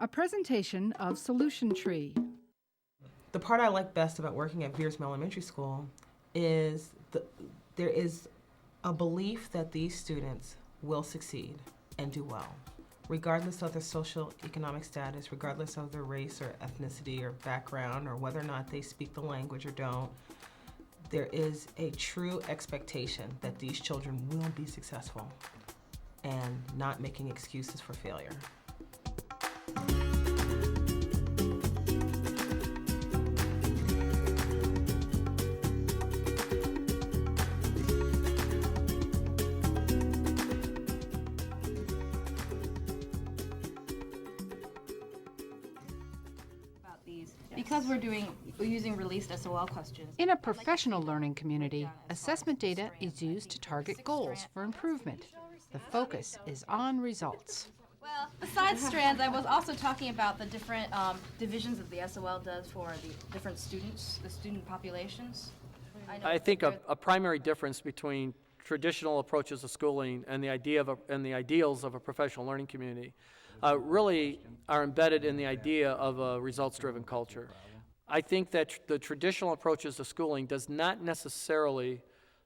A presentation of Solution Tree. The part I like best about working at Viersma Elementary School is there is a belief that these students will succeed and do well, regardless of their social economic status, regardless of their race or ethnicity or background, or whether or not they speak the language or don't. There is a true expectation that these children will be successful and not making excuses for failure. Because we're using released SOL questions. In a professional learning community, assessment data is used to target goals for improvement. The focus is on results. Well, besides strands, I was also talking about the different divisions that the SOL does for the different students, the student populations. I think a primary difference between traditional approaches to schooling and the ideals of a professional learning community really are embedded in the idea of a results-driven culture. I think that the traditional approaches to schooling does not necessarily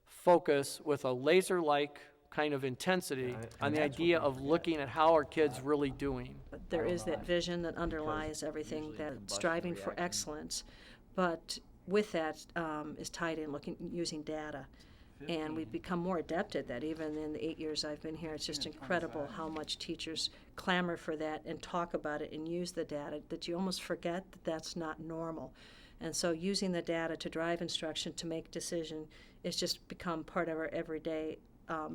focus with a laser-like kind of intensity on the idea of looking at how are kids really doing. There is that vision that underlies everything, that striving for excellence, but with that is tied in using data. And we've become more adept at that. Even in the 8 years I've been here, it's just incredible how much teachers clamor for that and talk about it and use the data, that you almost forget that that's not normal. And so using the data to drive instruction, to make decision, it's just become part of our everyday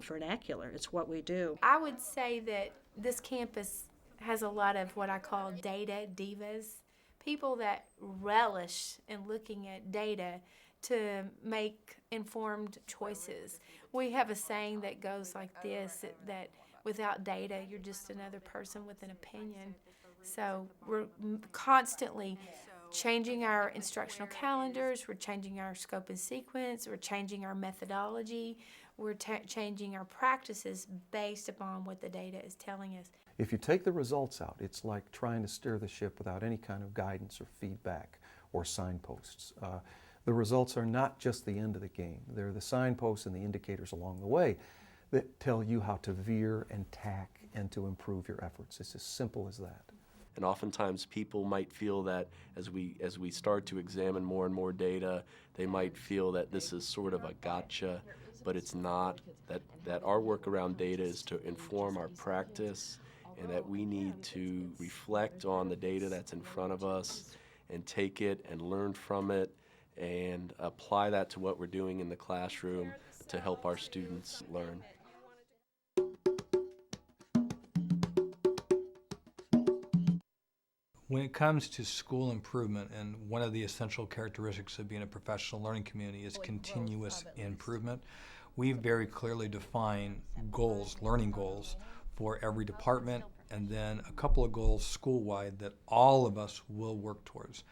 vernacular. It's what we do. I would say that this campus has a lot of what I call data divas, people that relish in looking at data to make informed choices. We have a saying that goes like this, that without data, you're just another person with an opinion. So we're constantly changing our instructional calendars, we're changing our scope and sequence, we're changing our methodology, we're changing our practices based upon what the data is telling us. If you take the results out, it's like trying to steer the ship without any kind of guidance or feedback or signposts. The results are not just the end of the game. They're the signposts and the indicators along the way that tell you how to veer and tack and to improve your efforts. It's as simple as that. And oftentimes people might feel that as we start to examine more and more data, they might feel that this is sort of a gotcha, but it's not. That our work around data is to inform our practice, and that we need to reflect on the data that's in front of us and take it and learn from it and apply that to what we're doing in the classroom to help our students learn. When it comes to school improvement, and one of the essential characteristics of being a professional learning community is continuous improvement, we very clearly define goals, learning goals, for every department, and then a couple of goals school-wide that all of us will work towards.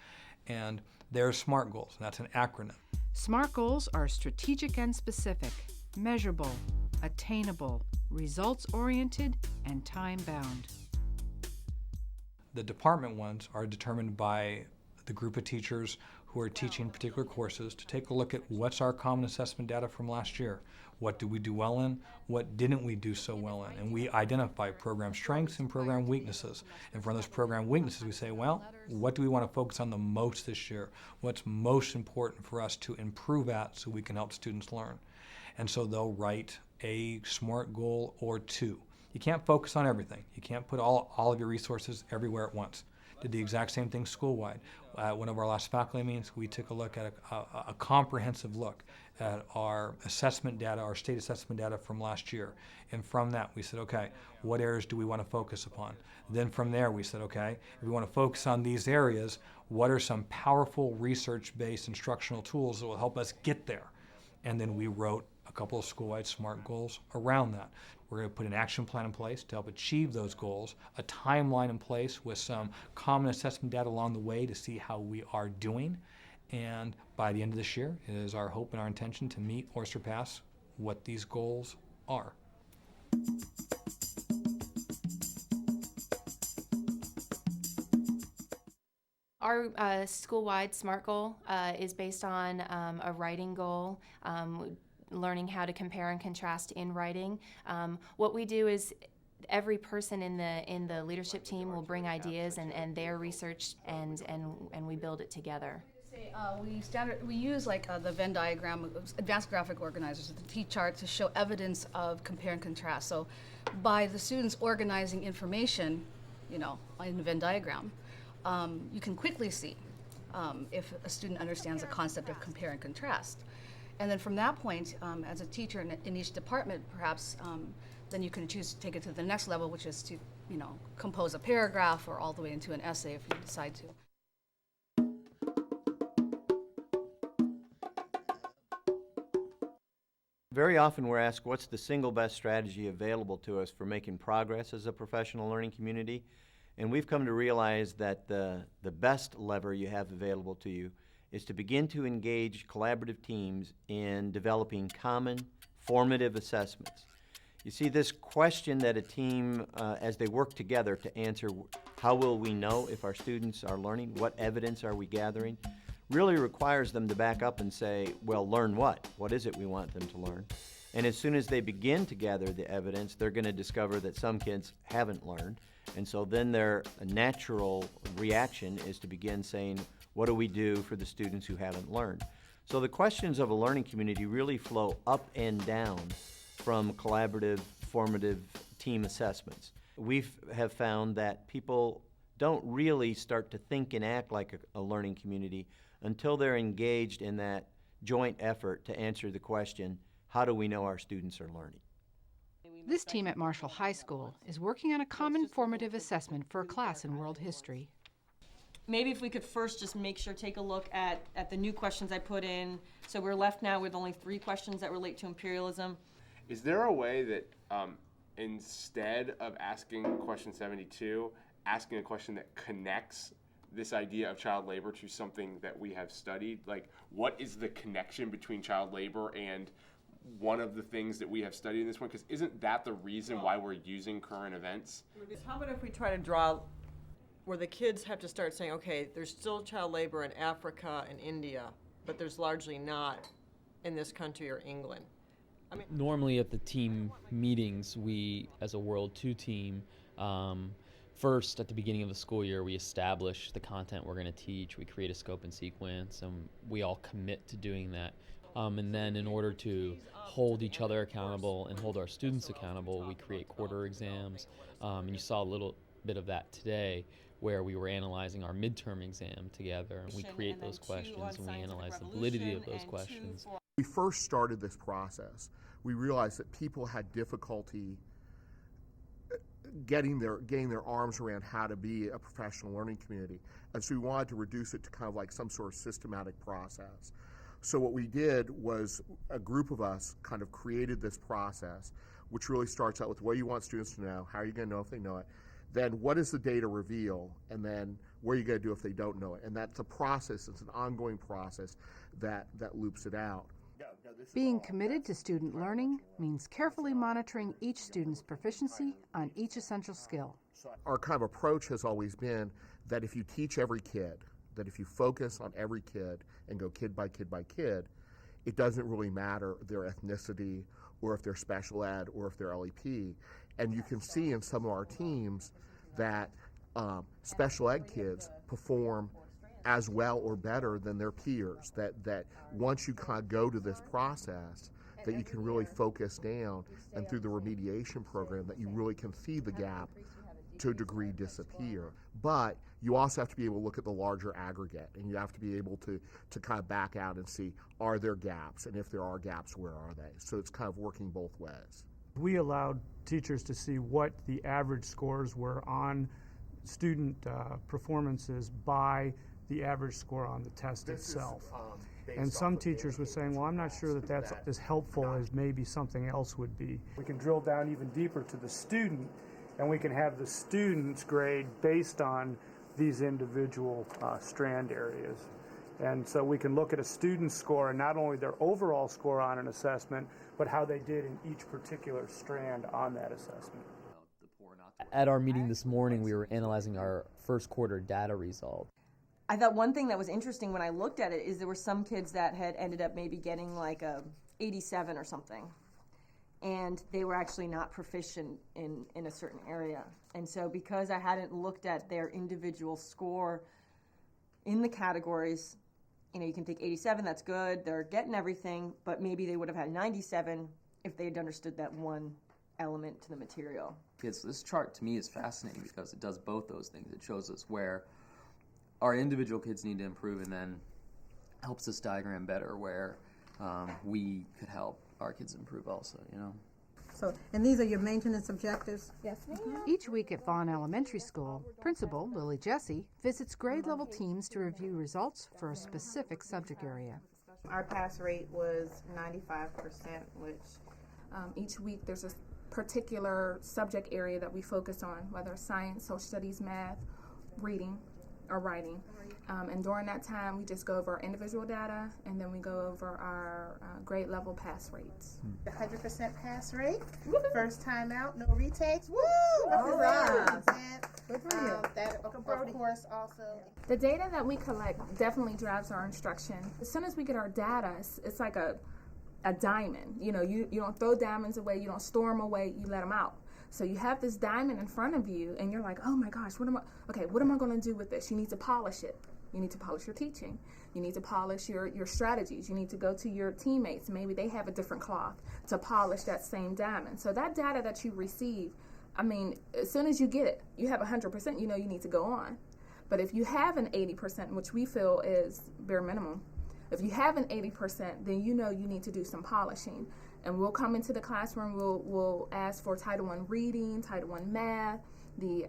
And they're SMART goals, and that's an acronym. SMART goals are strategic and specific, measurable, attainable, results-oriented, and time-bound. The department ones are determined by the group of teachers who are teaching particular courses to take a look at what's our common assessment data from last year. What did we do well in? What didn't we do so well in? And we identify program strengths and program weaknesses. And for those program weaknesses, we say, well, what do we want to focus on the most this year? What's most important for us to improve at so we can help students learn? And so they'll write a SMART goal or two. You can't focus on everything. You can't put all of your resources everywhere at once. Did the exact same thing school-wide. At one of our last faculty meetings, we took a look at a comprehensive look at our assessment data, our state assessment data from last year. And from that, we said, okay, what areas do we want to focus upon? Then from there, we said, okay, if we want to focus on these areas, what are some powerful research-based instructional tools that will help us get there? And then we wrote a couple of school-wide SMART goals around that. We're going to put an action plan in place to help achieve those goals, a timeline in place with some common assessment data along the way to see how we are doing. And by the end of this year, it is our hope and our intention to meet or surpass what these goals are. Our school-wide SMART goal is based on a writing goal, learning how to compare and contrast in writing. What we do is every person in the leadership team will bring ideas and their research, and we build it together. We use the Venn diagram, advanced graphic organizers, the T-chart to show evidence of compare and contrast. So by the students organizing information, in the Venn diagram, you can quickly see if a student understands the concept of compare and contrast. And then from that point, as a teacher in each department, perhaps, then you can choose to take it to the next level, which is to, compose a paragraph or all the way into an essay if you decide to. Very often we're asked, what's the single best strategy available to us for making progress as a professional learning community? And we've come to realize that the best lever you have available to you is to begin to engage collaborative teams in developing common formative assessments. You see, this question that a team, as they work together to answer how will we know if our students are learning, what evidence are we gathering, really requires them to back up and say, well, learn what? What is it we want them to learn? And as soon as they begin to gather the evidence, they're going to discover that some kids haven't learned. And so then their natural reaction is to begin saying, what do we do for the students who haven't learned? So the questions of a learning community really flow up and down from collaborative, formative team assessments. We have found that people don't really start to think and act like a learning community until they're engaged in that joint effort to answer the question, how do we know our students are learning? This team at Marshall High School is working on a common formative assessment for a class in world history. Maybe if we could first just take a look at the new questions I put in. So we're left now with only 3 questions that relate to imperialism. Is there a way that instead of asking question 72, asking a question that connects this idea of child labor to something that we have studied? Like, what is the connection between child labor and one of the things that we have studied in this one? Because isn't that the reason why we're using current events? How about if we try to draw where the kids have to start saying, okay, there's still child labor in Africa and India, but there's largely not in this country or England. Normally at the team meetings, we, as a World 2 team, first, at the beginning of the school year, we establish the content we're going to teach. We create a scope and sequence, and we all commit to doing that. And then in order to hold each other accountable and hold our students accountable, we create quarter exams. And you saw a little bit of that today, where we were analyzing our midterm exam together, and we create those questions, and we analyze the validity of those questions. We first started this process, we realized that people had difficulty getting their arms around how to be a professional learning community. And so we wanted to reduce it to kind of like some sort of systematic process. So what we did was a group of us kind of created this process, which really starts out with what you want students to know, how are you going to know if they know it, then what does the data reveal, and then what are you going to do if they don't know it. And that's a process, it's an ongoing process that loops it out. Being committed to student learning means carefully monitoring each student's proficiency on each essential skill. Our kind of approach has always been that if you teach every kid, that if you focus on every kid and go kid by kid by kid, it doesn't really matter their ethnicity or if they're special ed or if they're LEP. And you can see in some of our teams that special ed kids perform as well or better than their peers, that once you kind of go to this process, that you can really focus down, and through the remediation program, that you really can see the gap to a degree disappear. But you also have to be able to look at the larger aggregate, and you have to be able to kind of back out and see, are there gaps, and if there are gaps, where are they? So it's kind of working both ways. We allowed teachers to see what the average scores were on student performances by the average score on the test itself. And some teachers were saying, well, I'm not sure that that's as helpful as maybe something else would be. We can drill down even deeper to the student, and we can have the student's grade based on these individual strand areas. And so we can look at a student's score and not only their overall score on an assessment, but how they did in each particular strand on that assessment. At our meeting this morning, we were analyzing our first quarter data result. I thought one thing that was interesting when I looked at it is there were some kids that had ended up maybe getting like a 87 or something. And they were actually not proficient in a certain area. And so because I hadn't looked at their individual score in the categories, you know, you can think 87, that's good, they're getting everything, but maybe they would have had 97 if they had understood that one element to the material. This chart to me is fascinating because it does both those things. It shows us where our individual kids need to improve and then helps us diagram better where we could help our kids improve also, you know. So, and these are your maintenance objectives? Yes, ma'am. Each week at Vaughn Elementary School, Principal Lily Jesse visits grade level teams to review results for a specific subject area. Our pass rate was 95%, which each week there's a particular subject area that we focus on, whether it's science, social studies, math, reading, or writing. And during that time, we just go over our individual data, and then we go over our grade level pass rates. 100% pass rate. First time out, no retakes. Woo! All right. Good for you. That, of course, also. The data that we collect definitely drives our instruction. As soon as we get our data, it's like a diamond. You know, you don't throw diamonds away, you don't store them away, you let them out. So you have this diamond in front of you, and you're like, oh my gosh, what am I going to do with this? You need to polish it. You need to polish your teaching. You need to polish your strategies. You need to go to your teammates. Maybe they have a different cloth to polish that same diamond. So that data that you receive, I mean, as soon as you get it, you have 100%, you know you need to go on. But if you have an 80%, which we feel is bare minimum, if you have an 80%, then you know you need to do some polishing. And we'll come into the classroom, we'll ask for Title I reading, Title I math, the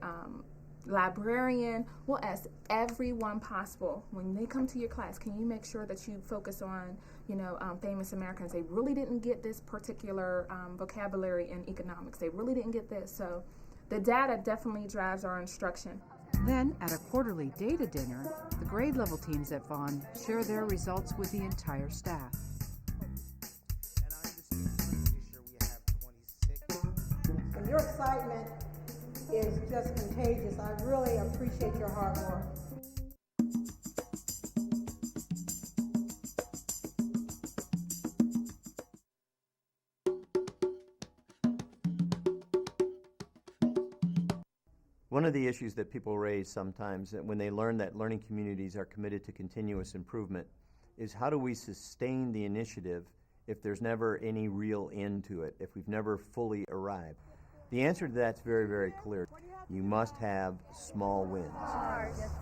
librarian. We'll ask everyone possible, when they come to your class, can you make sure that you focus on, you know, famous Americans? They really didn't get this particular vocabulary in economics. They really didn't get this. So the data definitely drives our instruction. Then, at a quarterly data dinner, the grade level teams at Vaughn share their results with the entire staff. And your excitement is just contagious. I really appreciate your hard work. One of the issues that people raise sometimes when they learn that learning communities are committed to continuous improvement is how do we sustain the initiative if there's never any real end to it, if we've never fully arrived? The answer to that's very, very clear. You must have small wins.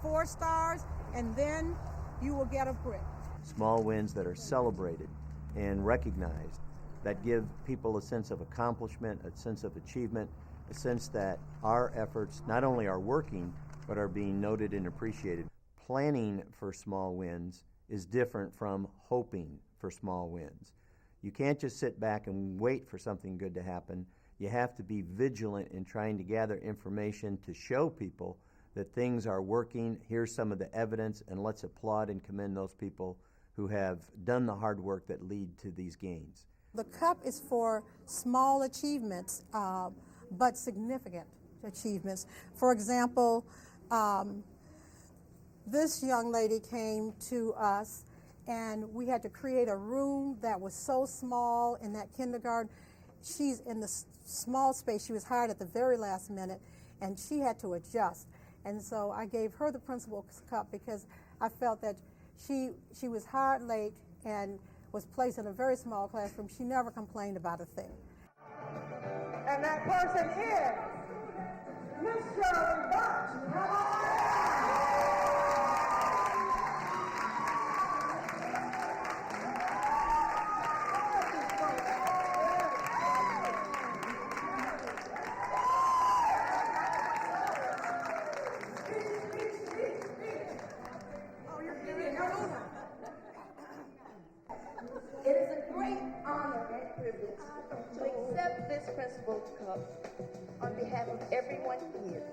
4 stars, and then you will get a brick. Small wins that are celebrated and recognized, that give people a sense of accomplishment, a sense of achievement, a sense that our efforts not only are working, but are being noted and appreciated. Planning for small wins is different from hoping for small wins. You can't just sit back and wait for something good to happen. You have to be vigilant in trying to gather information to show people that things are working. Here's some of the evidence, and let's applaud and commend those people who have done the hard work that lead to these gains. The cup is for small achievements, but significant achievements. For example, this young lady came to us, and we had to create a room that was so small in that kindergarten. She's in the small space. She was hired at the very last minute, and she had to adjust. And so I gave her the principal's cup because I felt that she was hired late and was placed in a very small classroom. She never complained about a thing. And that person is Miss Shirley Burch. It is a great honor and privilege to accept this principal's cup on behalf of everyone here.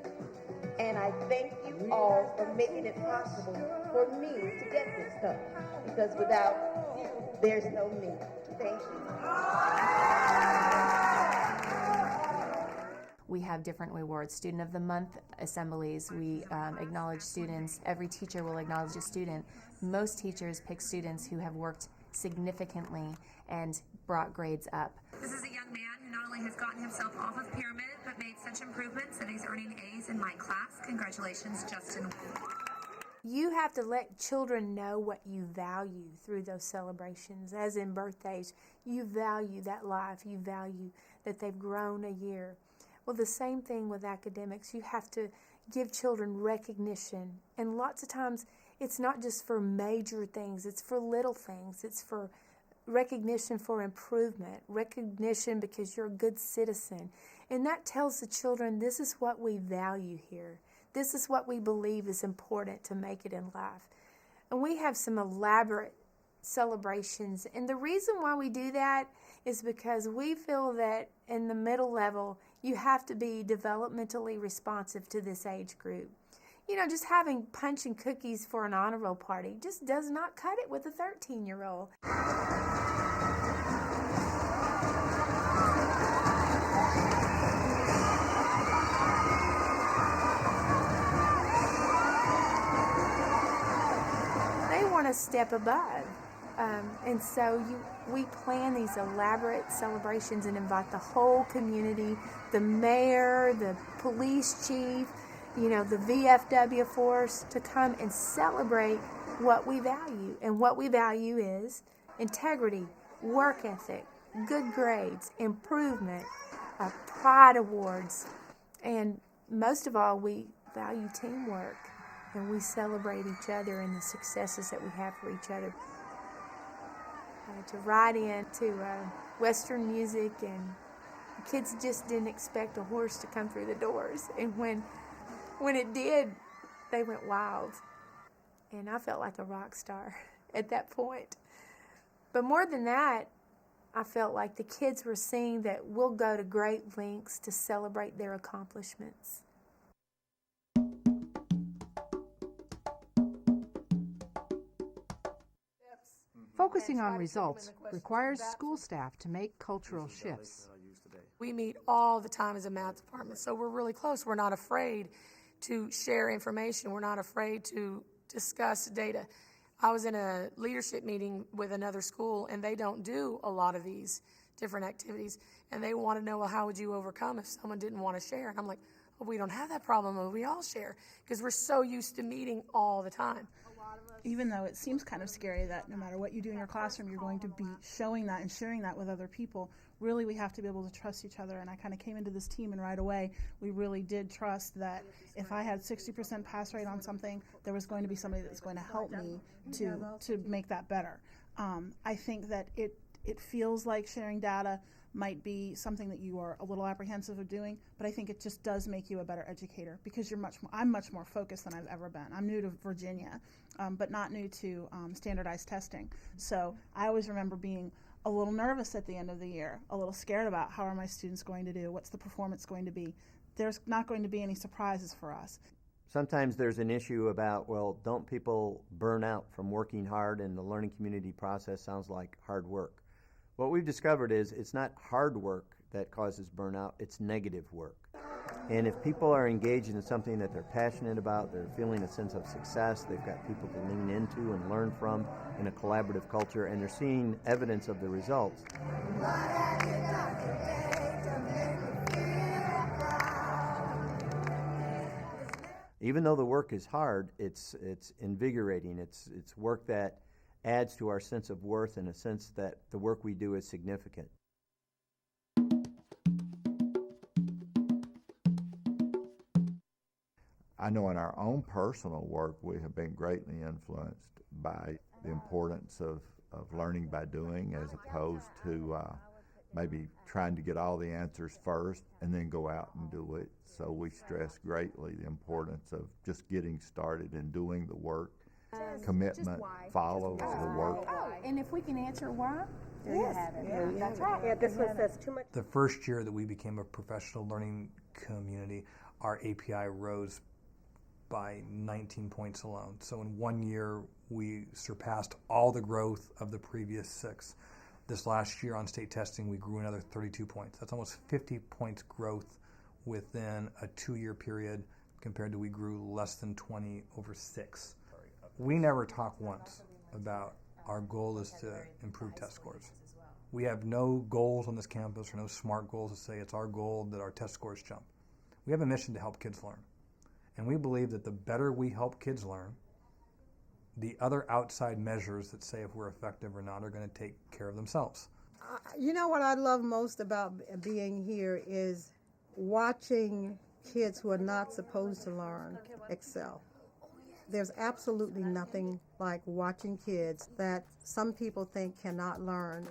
And I thank you all for making it possible for me to get this cup, because without you, there's no me. Thank you. we have different rewards. Student of the Month assemblies, we acknowledge students. Every teacher will acknowledge a student. Most teachers pick students who have worked significantly and brought grades up. This is a young man who not only has gotten himself off of pyramid, but made such improvements that he's earning A's in my class. Congratulations, Justin. You have to let children know what you value through those celebrations. As in birthdays, you value that life. You value that they've grown a year. Well, the same thing with academics. You have to give children recognition. And lots of times, it's not just for major things. It's for little things. It's for recognition for improvement, recognition because you're a good citizen. And that tells the children, this is what we value here. This is what we believe is important to make it in life. And we have some elaborate celebrations. And the reason why we do that is because we feel that in the middle level, you have to be developmentally responsive to this age group. You know, just having punch and cookies for an honor roll party just does not cut it with a 13-year-old. They want to step above. And so we plan these elaborate celebrations and invite the whole community, the mayor, the police chief, you know, the VFW force to come and celebrate what we value. And what we value is integrity, work ethic, good grades, improvement, pride awards, and most of all, we value teamwork, and we celebrate each other and the successes that we have for each other. To ride in to Western music, and the kids just didn't expect a horse to come through the doors, and when it did, they went wild, and I felt like a rock star at that point. But more than that, I felt like the kids were seeing that we'll go to great lengths to celebrate their accomplishments. Focusing on results requires school staff to make cultural shifts. We meet all the time as a math department, so we're really close. We're not afraid to share information. We're not afraid to discuss data. I was in a leadership meeting with another school, and they don't do a lot of these different activities, and they want to know, well, how would you overcome if someone didn't want to share? And I'm like, well, we don't have that problem. We all share because we're so used to meeting all the time. Even though it seems kind of scary that no matter what you do in your classroom, you're going to be showing that and sharing that with other people, really we have to be able to trust each other. And I kind of came into this team, and right away we really did trust that if I had 60% pass rate on something, there was going to be somebody that's going to help me to make that better. I think that it feels like sharing data might be something that you are a little apprehensive of doing, but I think it just does make you a better educator because I'm much more focused than I've ever been. I'm new to Virginia, but not new to standardized testing. So I always remember being a little nervous at the end of the year, a little scared about how are my students going to do, what's the performance going to be. There's not going to be any surprises for us. Sometimes there's an issue about, well, don't people burn out from working hard, and the learning community process sounds like hard work. What we've discovered is it's not hard work that causes burnout, it's negative work. And if people are engaged in something that they're passionate about, they're feeling a sense of success, they've got people to lean into and learn from in a collaborative culture, and they're seeing evidence of the results. Even though the work is hard, it's invigorating. It's work that adds to our sense of worth and a sense that the work we do is significant. I know in our own personal work we have been greatly influenced by the importance of learning by doing as opposed to maybe trying to get all the answers first and then go out and do it. So we stress greatly the importance of just getting started and doing the work. Commitment follows the work. And if we can answer why, there you have it. That's right. Yeah, this one says too much. The first year that we became a professional learning community, our API rose by 19 points alone. So in 1 year, we surpassed all the growth of the previous 6. This last year on state testing, we grew another 32 points. That's almost 50 points growth within a 2-year period compared to we grew less than 20 over 6. We never talk once about our goal is to improve test scores. We have no goals on this campus or no SMART goals to say it's our goal that our test scores jump. We have a mission to help kids learn. And we believe that the better we help kids learn, the other outside measures that say if we're effective or not are going to take care of themselves. You know what I love most about being here is watching kids who are not supposed to learn excel. There's absolutely nothing like watching kids that some people think cannot learn,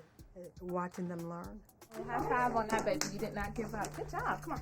watching them learn. High five on that, baby. You did not give up. Good job. Come on.